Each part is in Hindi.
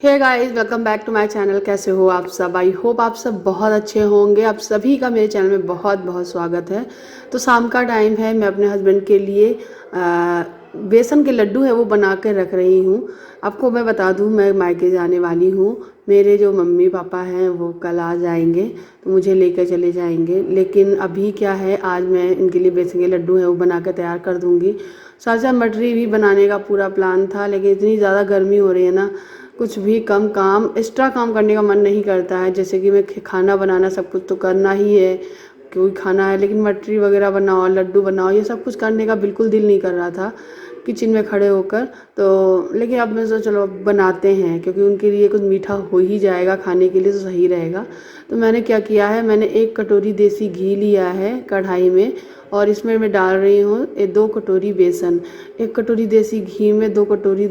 Hey guys, welcome back to my channel. कैसे हो आप सब? आई होप आप सब बहुत अच्छे होंगे। आप सभी का मेरे चैनल में बहुत बहुत स्वागत है। तो शाम का टाइम है, मैं अपने हस्बैंड के लिए बेसन के लड्डू है वो बना कर रख रही हूँ। आपको मैं बता दूँ, मैं मायके जाने वाली हूँ। मेरे जो मम्मी पापा हैं वो कल आ जाएंगे तो मुझे लेकर चले जाएंगे। लेकिन अभी क्या है, आज मैं इनके लिए बेसन के लड्डू हैं वो बना कर तैयार कर दूँगी। साथ साथ मटरी भी बनाने का पूरा प्लान था, लेकिन इतनी ज़्यादा गर्मी हो रही है ना, कुछ भी कम काम एक्स्ट्रा काम करने का मन नहीं करता है। जैसे कि मैं खाना बनाना सब कुछ तो करना ही है, क्योंकि खाना है, लेकिन मटरी वगैरह बनाओ, लड्डू बनाओ, ये सब कुछ करने का बिल्कुल दिल नहीं कर रहा था किचन में खड़े होकर। तो लेकिन अब मैं सोचा चलो अब बनाते हैं, क्योंकि उनके लिए कुछ मीठा हो ही जाएगा, खाने के लिए तो सही रहेगा। तो मैंने क्या किया है, मैंने 1 कटोरी देसी घी लिया है कढ़ाई में, और इसमें मैं डाल रही हूँ 2 कटोरी बेसन। 1 कटोरी देसी घी में 2 कटोरी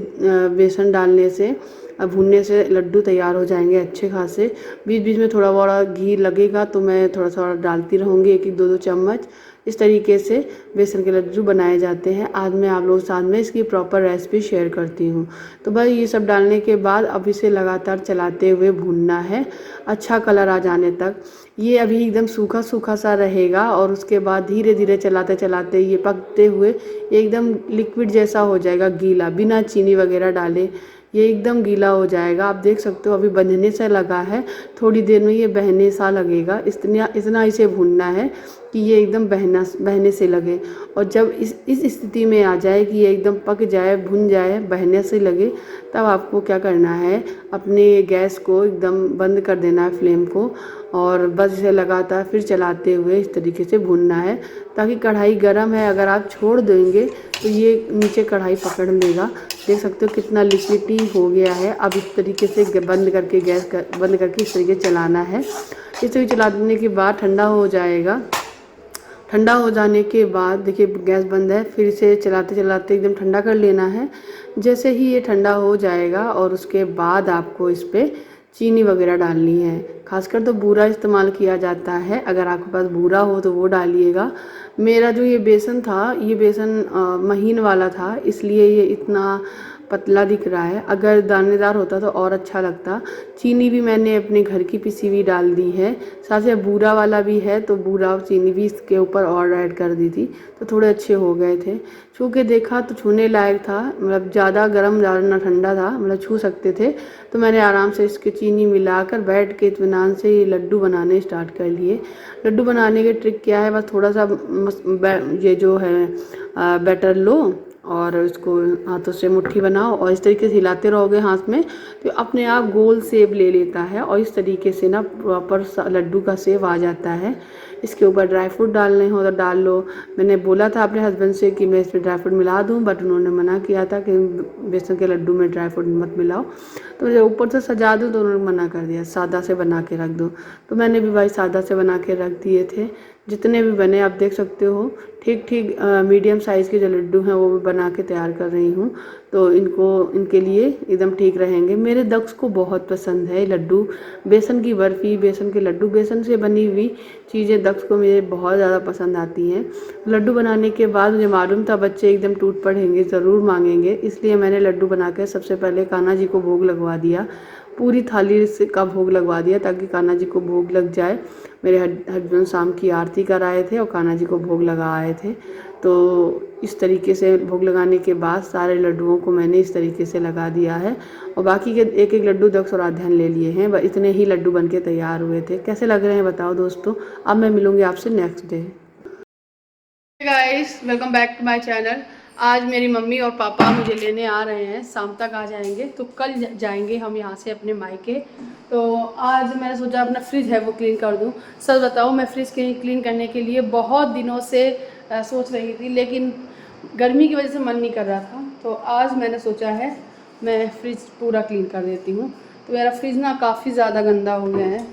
बेसन डालने से, अब भूनने से लड्डू तैयार हो जाएंगे अच्छे खासे। बीच बीच में थोड़ा बड़ा घी लगेगा तो मैं थोड़ा थोड़ा डालती रहूँगी, 1-1 2-2 चम्मच। इस तरीके से बेसन के लड्डू बनाए जाते हैं। आज मैं आप लोगों के साथ में इसकी प्रॉपर रेसिपी शेयर करती हूँ। तो बस ये सब डालने के बाद अब इसे लगातार चलाते हुए भूनना है अच्छा कलर आ जाने तक। ये अभी एकदम सूखा सूखा सा रहेगा, और उसके बाद धीरे धीरे चलाते चलाते ये पकते हुए एकदम लिक्विड जैसा हो जाएगा, गीला, बिना चीनी वगैरह डाले ये एकदम गीला हो जाएगा। आप देख सकते हो अभी बंधने से लगा है, थोड़ी देर में ये बहने सा लगेगा। इतना इतना इसे भूनना है कि ये एकदम बहने से लगे। और जब इस स्थिति में आ जाए कि ये एकदम पक जाए, भुन जाए, बहने से लगे, तब आपको क्या करना है, अपने गैस को एकदम बंद कर देना है फ्लेम को, और बस इसे लगातार फिर चलाते हुए इस तरीके से भूनना है, ताकि कढ़ाई गर्म है, अगर आप छोड़ देंगे तो ये नीचे कढ़ाई पकड़ लेगा। देख सकते हो कितना लिक्विडी हो गया है। अब इस तरीके से बंद करके बंद करके इस तरीके चलाना है। इस तरीके चला देने के बाद ठंडा हो जाएगा। ठंडा हो जाने के बाद देखिए गैस बंद है, फिर इसे चलाते चलाते एकदम ठंडा कर लेना है। जैसे ही ये ठंडा हो जाएगा, और उसके बाद आपको इस पर चीनी वगैरह डालनी है। खासकर तो बूरा इस्तेमाल किया जाता है, अगर आपके पास बूरा हो तो वो डालिएगा। मेरा जो ये बेसन था, ये बेसन महीन वाला था, इसलिए ये इतना पतला दिख रहा है। अगर दानेदार होता तो और अच्छा लगता। चीनी भी मैंने अपने घर की पिसी हुई डाल दी है, साथ ही बूरा वाला भी है तो बूरा और चीनी भी इसके ऊपर और ऐड कर दी थी, तो थोड़े अच्छे हो गए थे। छू के देखा तो छूने लायक था, मतलब ज़्यादा गर्म ज़्यादा ना ठंडा था, मतलब छू सकते थे। तो मैंने आराम से इसके चीनी मिलाकर बैठ के इत्मीनान से ये लड्डू बनाने स्टार्ट कर लिए। लड्डू बनाने की ट्रिक क्या है, बस थोड़ा सा ये जो है बैटर लो, और इसको हाथों से मुट्ठी बनाओ, और इस तरीके से हिलाते रहोगे हाथ में तो अपने आप गोल शेप ले लेता है, और इस तरीके से ना प्रॉपर लड्डू का शेप आ जाता है। इसके ऊपर ड्राई फ्रूट डालने हो तो डाल लो। मैंने बोला था अपने हस्बैंड से कि मैं इसमें ड्राई फ्रूट मिला दूं, बट उन्होंने मना किया था कि बेसन के लड्डू में ड्राई फ्रूट मत मिलाओ। तो जब ऊपर से सजा दूँ तो उन्होंने मना कर दिया, सादा से बना के रख दो। तो मैंने भी भाई सादा से बना के रख दिए थे। जितने भी बने आप देख सकते हो, ठीक ठीक मीडियम साइज़ के जो लड्डू हैं वो भी बना के तैयार कर रही हूँ। तो इनके लिए एकदम ठीक रहेंगे। मेरे दक्ष को बहुत पसंद है लड्डू, बेसन की बर्फ़ी, बेसन के लड्डू, बेसन से बनी हुई चीज़ें दक्ष को मेरे बहुत ज़्यादा पसंद आती हैं। लड्डू बनाने के बाद मुझे मालूम था बच्चे एकदम टूट पड़ेंगे, ज़रूर मांगेंगे, इसलिए मैंने लड्डू बना कर सबसे पहले कान्हा जी को भोग लगवा दिया। पूरी थाली से का भोग लगवा दिया ताकि कान्हा जी को भोग लग जाए। मेरे हस्बैंड शाम की आरती कराए थे और कान्हा जी को भोग लगा आए थे। तो इस तरीके से भोग लगाने के बाद सारे लड्डुओं को मैंने इस तरीके से लगा दिया है, और बाकी के एक एक लड्डू दक्ष और आध्यान ले लिए हैं। इतने ही लड्डू बनके तैयार हुए थे। कैसे लग रहे हैं बताओ दोस्तों। अब मैं मिलूँगी आपसे next day. Guys, welcome back to my channel. आज मेरी मम्मी और पापा मुझे लेने आ रहे हैं, शाम तक आ जाएंगे, तो कल जाएंगे हम यहाँ से अपने मायके। तो आज मैंने सोचा अपना फ्रिज है वो क्लीन कर दूँ। सच बताओ, मैं फ्रिज क्लीन करने के लिए बहुत दिनों से सोच रही थी, लेकिन गर्मी की वजह से मन नहीं कर रहा था। तो आज मैंने सोचा है मैं फ्रिज पूरा क्लीन कर देती हूँ। तो मेरा फ्रिज ना काफ़ी ज़्यादा गंदा हो गया है।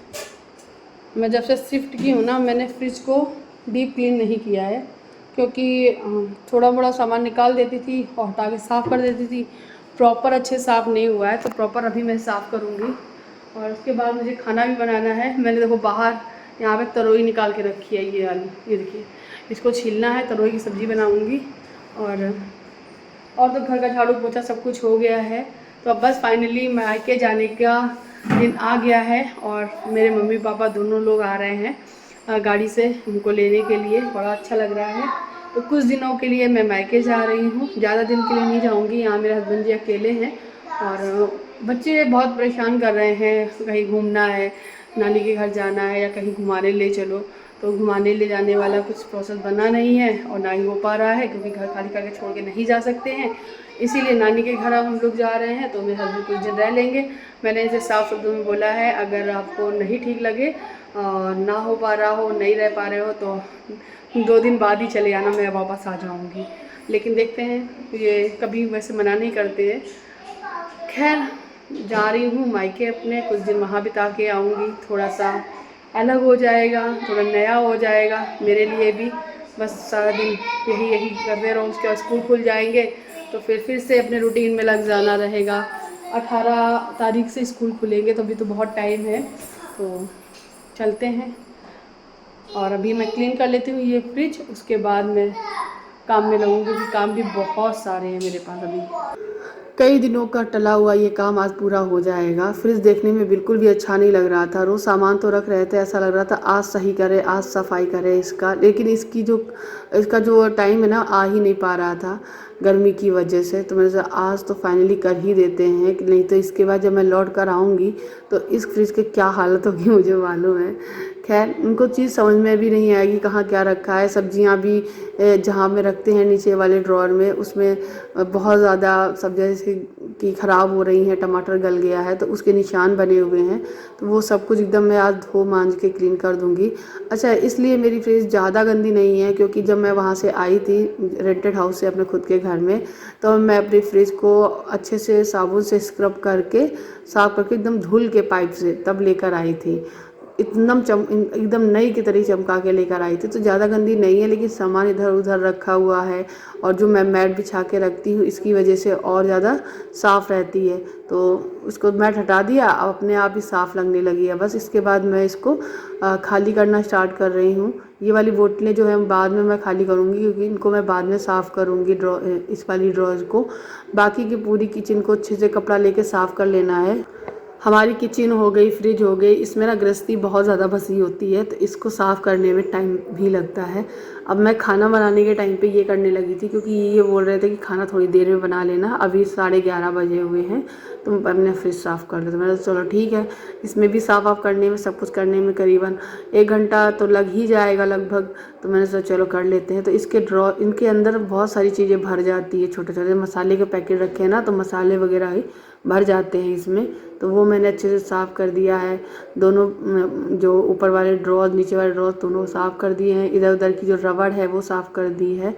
मैं जब से शिफ्ट की हूँ ना, मैंने फ्रिज को डीप क्लीन नहीं किया है, क्योंकि थोड़ा बड़ा सामान निकाल देती थी और हटा के साफ़ कर देती थी। प्रॉपर अच्छे साफ़ नहीं हुआ है, तो प्रॉपर अभी मैं साफ़ करूँगी। और उसके बाद मुझे खाना भी बनाना है। मैंने देखो बाहर यहाँ पे तरोई निकाल के रखी है, ये वाली, ये देखिए, इसको छीलना है, तरोई की सब्ज़ी बनाऊँगी। और तो घर का झाड़ू पोछा सब कुछ हो गया है। तो अब बस फाइनली मायके जाने का दिन आ गया है और मेरे मम्मी पापा दोनों लोग आ रहे हैं गाड़ी से उनको लेने के लिए। बड़ा अच्छा लग रहा है। तो कुछ दिनों के लिए मैं मायके जा रही हूँ, ज़्यादा दिन के लिए नहीं जाऊँगी। यहाँ मेरे हस्बैंड जी अकेले हैं और बच्चे बहुत परेशान कर रहे हैं, कहीं घूमना है, नानी के घर जाना है या कहीं घुमाने ले चलो। तो घुमाने ले जाने वाला कुछ प्रोसेस बना नहीं है और ना ही हो पा रहा है, क्योंकि घर खाली करके छोड़ के नहीं जा सकते हैं। इसीलिए नानी के घर हम लोग जा रहे हैं, तो मेरे हस्बैंड कुछ दिन रह लेंगे। मैंने इसे साफ शब्दों में बोला है, अगर आपको नहीं ठीक लगे और ना हो पा रहा हो, नहीं रह पा रहे हो, तो 2 दिन बाद ही चले आना, मैं वापस आ जाऊँगी। लेकिन देखते हैं, ये कभी वैसे मना नहीं करते हैं। खैर जा रही हूँ मायके अपने, कुछ दिन वहाँ बिता के आऊँगी। थोड़ा सा अलग हो जाएगा, थोड़ा नया हो जाएगा मेरे लिए भी। बस सारा दिन यही करते रहो, उसके बाद स्कूल खुल जाएंगे तो फिर से अपने रूटीन में लग जाना रहेगा। 18 तारीख से स्कूल खुलेंगे, तो अभी तो बहुत टाइम है। तो चलते हैं और अभी मैं क्लीन कर लेती हूँ ये फ्रिज, उसके बाद मैं काम में लगूँगी, क्योंकि काम भी बहुत सारे हैं मेरे पास अभी। कई दिनों का टला हुआ ये काम आज पूरा हो जाएगा। फ्रिज देखने में बिल्कुल भी अच्छा नहीं लग रहा था। रोज़ सामान तो रख रहे थे, ऐसा लग रहा था आज सही करे, आज सफाई करे इसका, लेकिन इसका जो टाइम है ना, आ ही नहीं पा रहा था गर्मी की वजह से। तो मैंने सोचा आज तो फाइनली कर ही देते हैं, कि नहीं तो इसके बाद जब मैं लौट कर आऊँगी तो इस फ्रिज की क्या हालत होगी मुझे मालूम है। खैर उनको चीज़ समझ में भी नहीं आएगी कहाँ क्या रखा है। सब्जियां भी जहाँ में रखते हैं नीचे वाले ड्रॉअर में, उसमें बहुत ज़्यादा सब्जियां जैसे कि ख़राब हो रही हैं, टमाटर गल गया है तो उसके निशान बने हुए हैं। तो वो सब कुछ एकदम मैं आज धो मांज के क्लीन कर दूँगी। अच्छा, इसलिए मेरी फ्रिज ज़्यादा गंदी नहीं है, क्योंकि जब मैं वहाँ से आई थी रेंटेड हाउस से अपने खुद के घर में, तो मैं अपनी फ्रिज को अच्छे से साबुन से स्क्रब करके साफ़ करके एकदम धुल के पाइप से तब लेकर आई थी। एकदम नई की तरह चमका के लेकर आई थी। तो ज़्यादा गंदी नहीं है, लेकिन सामान इधर उधर रखा हुआ है और जो मैं मैट बिछा के रखती हूँ इसकी वजह से और ज़्यादा साफ़ रहती है। तो उसको मैट हटा दिया, अब अपने आप ही साफ़ लगने लगी है। बस इसके बाद मैं इसको खाली करना स्टार्ट कर रही हूँ। ये वाली बोतलें जो है बाद में मैं खाली करूँगी, क्योंकि इनको मैं बाद में साफ़ करूँगी इस वाली ड्रॉज को। बाकी की पूरी किचन को अच्छे से कपड़ा लेके साफ़ कर लेना है। हमारी किचन हो गई, फ्रिज हो गई, इसमें ना गृहस्थी बहुत ज़्यादा फंसी होती है, तो इसको साफ़ करने में टाइम भी लगता है। अब मैं खाना बनाने के टाइम पे ये करने लगी थी, क्योंकि ये बोल रहे थे कि खाना थोड़ी देर में बना लेना, अभी 11:30 बजे हुए हैं, तो अपने फ्रिज साफ़ कर देते। मैंने चलो ठीक है, इसमें भी साफ़ वाफ करने में, सब कुछ करने में करीबन 1 घंटा तो लग ही जाएगा लगभग। तो मैंने सोचा चलो कर लेते हैं। तो इनके अंदर बहुत सारी चीज़ें भर जाती है, छोटे छोटे मसाले के पैकेट रखे हैं ना, तो मसाले वगैरह ही भर जाते हैं इसमें। तो वो मैंने अच्छे से साफ़ कर दिया है। दोनों जो ऊपर वाले ड्रॉर नीचे वाले ड्रॉर दोनों साफ़ कर दिए हैं। इधर उधर की जो रबड़ है वो साफ़ कर दी है,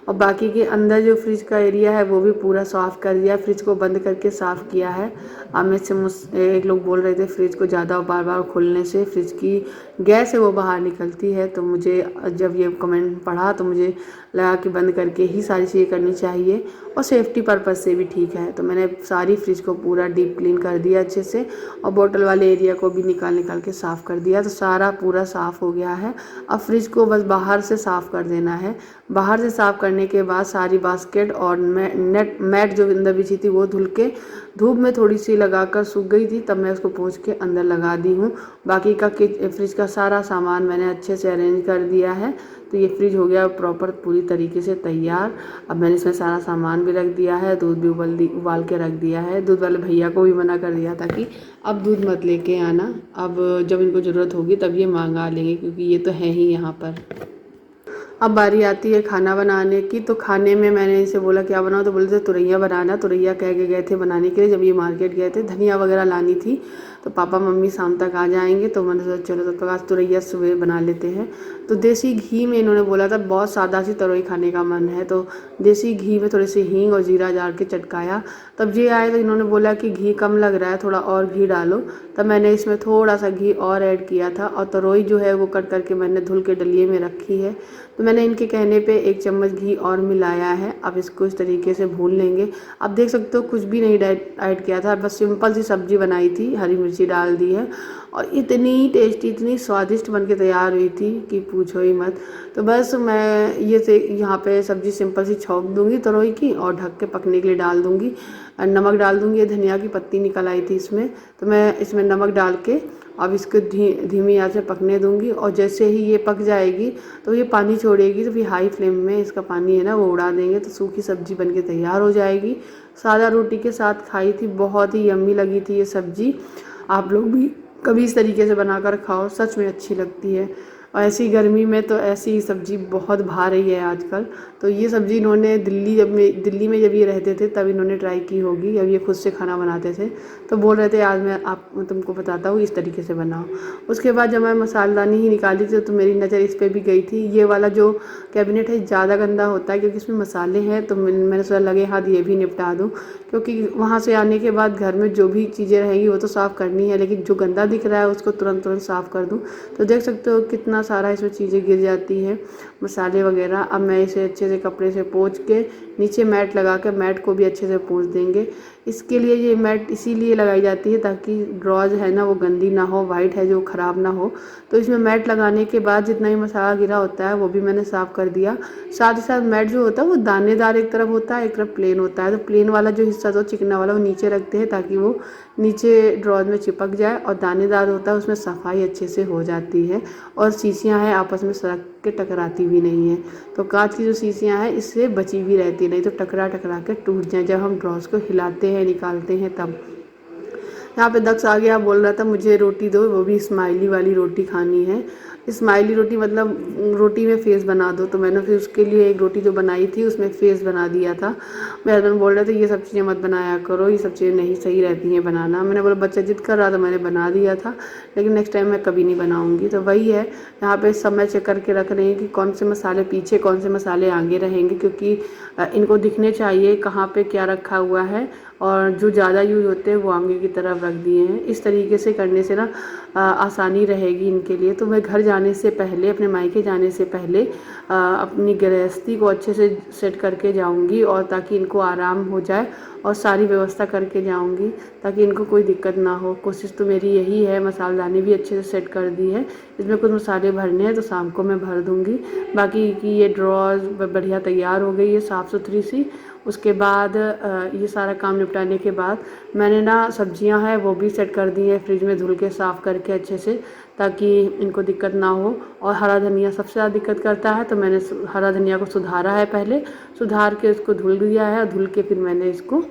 और बाकी के अंदर जो फ्रिज का एरिया है वो भी पूरा साफ़ कर दिया। फ्रिज को बंद करके साफ़ किया है। अब मुझसे एक लोग बोल रहे थे फ्रिज को ज़्यादा बार बार खोलने से फ्रिज की गैस है वो बाहर निकलती है। तो मुझे जब ये कमेंट पढ़ा तो मुझे लगा कि बंद करके ही सारी चीज़ें करनी चाहिए, और सेफ्टी पर्पज़ से भी ठीक है। तो मैंने सारी फ्रिज को पूरा डीप क्लीन कर दिया अच्छे से, और बोतल वाले एरिया को भी निकाल के साफ़ कर दिया। तो सारा पूरा साफ़ हो गया है। अब फ्रिज को बस बाहर से साफ़ कर देना है। बाहर से साफ़ करने के बाद सारी बास्केट और मैट जो अंदर बिछी थी वो धुल के धूप में थोड़ी सी लगाकर सूख गई थी, तब मैं उसको पोंछ के अंदर लगा दी हूँ। बाकी का फ्रिज का सारा सामान मैंने अच्छे से अरेंज कर दिया है। तो ये फ्रिज हो गया प्रॉपर पूरी तरीके से तैयार। अब मैंने इसमें सारा सामान भी रख दिया है, दूध भी उबाल के रख दिया है। दूध वाले भैया को भी मना कर दिया था कि अब दूध मत लेके आना, अब जब इनको ज़रूरत होगी तब ये मांगा लेंगे, क्योंकि ये तो है ही यहाँ पर। अब बारी आती है खाना बनाने की। तो खाने में मैंने इनसे बोला क्या बनाओ, तो बोले थे तुरैया बनाना। तुरैया कह के गए थे बनाने के लिए, जब ये मार्केट गए थे। धनिया वगैरह लानी थी, तो पापा मम्मी शाम तक आ जाएंगे, तो मैंने सोचा चलो तब तक आज तुरैया सुबह बना लेते हैं। तो देसी घी में इन्होंने बोला था बहुत सादा सी तुरई खाने का मन है, तो देसी घी में थोड़ी सी हींग और जीरा डाल के चटकाया। तब ये आए तो इन्होंने बोला कि घी कम लग रहा है, थोड़ा और घी डालो। तब मैंने इसमें थोड़ा सा घी और ऐड किया था, और तुरई जो है वो कट करके मैंने धुल के डलिए में रखी है। तो मैंने इनके कहने पे 1 चम्मच घी और मिलाया है। अब इसको इस तरीके से भून लेंगे। अब देख सकते हो कुछ भी नहीं ऐड किया था, बस सिंपल सी सब्जी बनाई थी, हरी मिर्ची डाल दी है, और इतनी टेस्टी इतनी स्वादिष्ट बन के तैयार हुई थी कि पूछो ही मत। तो बस मैं यहाँ पे सब्ज़ी सिंपल सी छौंक दूँगी तुरई की, और ढक के पकने के लिए डाल दूँगी। नमक डाल दूँगी। ये धनिया की पत्ती निकल आई थी इसमें, तो मैं इसमें नमक डाल के अब इसको धीमी आंच में पकने दूँगी। और जैसे ही ये पक जाएगी तो ये पानी छोड़ेगी, तो फिर हाई फ्लेम में इसका पानी है ना वो उड़ा देंगे, तो सूखी सब्ज़ी बनके तैयार हो जाएगी। सादा रोटी के साथ खाई थी, बहुत ही यम्मी लगी थी ये सब्ज़ी। आप लोग भी कभी इस तरीके से बनाकर खाओ, सच में अच्छी लगती है। और ऐसी गर्मी में तो ऐसी सब्ज़ी बहुत भा रही है आजकल। तो ये सब्ज़ी इन्होंने दिल्ली में जब ये रहते थे तब इन्होंने ट्राई की होगी, जब ये खुद से खाना बनाते थे तो बोल रहे थे आज मैं तुमको बताता हूँ इस तरीके से बनाओ। उसके बाद जब मैं मसालेदानी ही निकाली थी तो मेरी नज़र इस पर भी गई थी। ये वाला जो कैबिनेट है ज़्यादा गंदा होता है क्योंकि इसमें मसाले हैं, तो मैंने सोचा लगे हाथ ये भी निपटा दूँ, क्योंकि वहाँ से आने के बाद घर में जो भी चीज़ें रहेंगी वो तो साफ़ करनी है, लेकिन जो गंदा दिख रहा है उसको तुरंत साफ़ कर दूँ। तो देख सकते हो कितना सारा इसमें चीज़ें गिर जाती हैं, मसाले वगैरह। अब मैं इसे अच्छे से कपड़े से पोंछ के नीचे मैट लगा के, मैट को भी अच्छे से पोंछ देंगे। इसके लिए ये मैट इसीलिए लगाई जाती है ताकि ड्रॉज है ना वो गंदी ना हो, वाइट है जो ख़राब ना हो। तो इसमें मैट लगाने के बाद जितना भी मसाला गिरा होता है वो भी मैंने साफ़ कर दिया। साथ ही साथ मैट जो होता है वो दानेदार एक तरफ होता है, एक तरफ प्लेन होता है। तो प्लेन वाला जो हिस्सा तो चिकना वाला वो नीचे रखते हैं ताकि वो नीचे ड्रॉज में चिपक जाए, और दानेदार होता है उसमें सफाई अच्छे से हो जाती है और शीशियाँ हैं आपस में सड़क के टकराती भी नहीं है। तो कांच की जो शीशियाँ हैं इससे बची भी रहती, नहीं तो टकरा के टूट जाए जब हम ड्रॉज को हिलाते हैं निकालते हैं तब। यहाँ पे दक्ष आ गया, बोल रहा था मुझे रोटी दो, वो भी स्माइली वाली रोटी खानी है। स्माइली रोटी मतलब रोटी में फेस बना दो, तो मैंने फिर उसके लिए एक रोटी जो बनाई थी उसमें फेस बना दिया था। मेरे हस्बैंड बोल रहे थे ये सब चीज़ें मत बनाया करो, ये सब चीज़ें नहीं सही रहती हैं बनाना। मैंने बोला बच्चा जिद कर रहा था मैंने बना दिया था, लेकिन नेक्स्ट टाइम मैं कभी नहीं बनाऊँगी। तो वही है, यहाँ पे समय चेक करके रख रहे हैं कि कौन से मसाले पीछे कौन से मसाले आगे रहेंगे, क्योंकि इनको दिखने चाहिए कहाँ पे क्या रखा हुआ है, और जो ज़्यादा यूज होते हैं वो आगे की तरफ रख दिए हैं। इस तरीके से करने से ना आसानी रहेगी इनके लिए। तो मैं घर जाने से पहले, अपने मायके जाने से पहले अपनी गृहस्थी को अच्छे से सेट करके जाऊंगी, और ताकि इनको आराम हो जाए, और सारी व्यवस्था करके जाऊंगी ताकि इनको कोई दिक्कत ना हो। कोशिश तो मेरी यही है। मसालेदानी भी अच्छे से सेट कर दी है, इसमें कुछ मसाले भरने हैं तो शाम को मैं भर दूंगी। बाकी की ये ड्रॉज बढ़िया तैयार हो गई है साफ़ सुथरी सी। उसके बाद ये सारा काम निपटाने के बाद मैंने ना सब्जियां हैं वो भी सेट कर दी हैं फ्रिज में, धुल के साफ़ करके अच्छे से, ताकि इनको दिक्कत ना हो। और हरा धनिया सबसे ज़्यादा दिक्कत करता है, तो मैंने हरा धनिया को सुधारा है, पहले सुधार के उसको धुल दिया है, धुल के फिर मैंने इसको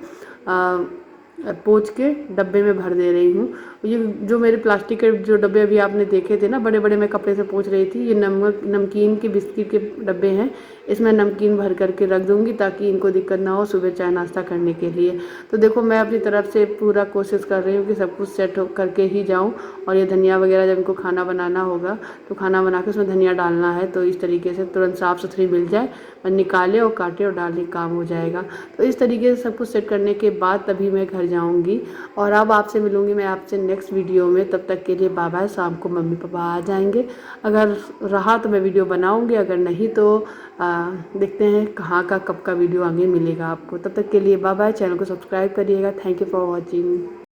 पोंछ के डब्बे में भर दे रही हूँ। ये जो मेरे प्लास्टिक के जो डब्बे अभी आपने देखे थे ना बड़े बड़े, मैं कपड़े से पोंछ रही थी, ये नमकीन के बिस्किट के डब्बे हैं। इसमें नमकीन भर करके रख दूँगी ताकि इनको दिक्कत ना हो सुबह चाय नाश्ता करने के लिए। तो देखो मैं अपनी तरफ से पूरा कोशिश कर रही हूँ कि सब कुछ सेट करके ही जाऊँ। और ये धनिया वगैरह जब इनको खाना बनाना होगा तो खाना बना के उसमें धनिया डालना है, तो इस तरीके से तुरंत साफ़ सुथरी मिल जाए और निकाले और काटे और डालने काम हो जाएगा। तो इस तरीके से सब कुछ सेट करने के बाद तभी मैं घर जाऊँगी। और अब आपसे मिलूँगी मैं आपसे नेक्स्ट वीडियो में। तब तक के लिए बाय बाय। शाम को मम्मी पापा आ जाएंगे, अगर रहा तो मैं वीडियो बनाऊँगी, अगर नहीं तो देखते हैं कहाँ का कब का वीडियो आगे मिलेगा आपको। तब तक के लिए बाय बाय। चैनल को सब्सक्राइब करिएगा। Thank you for watching.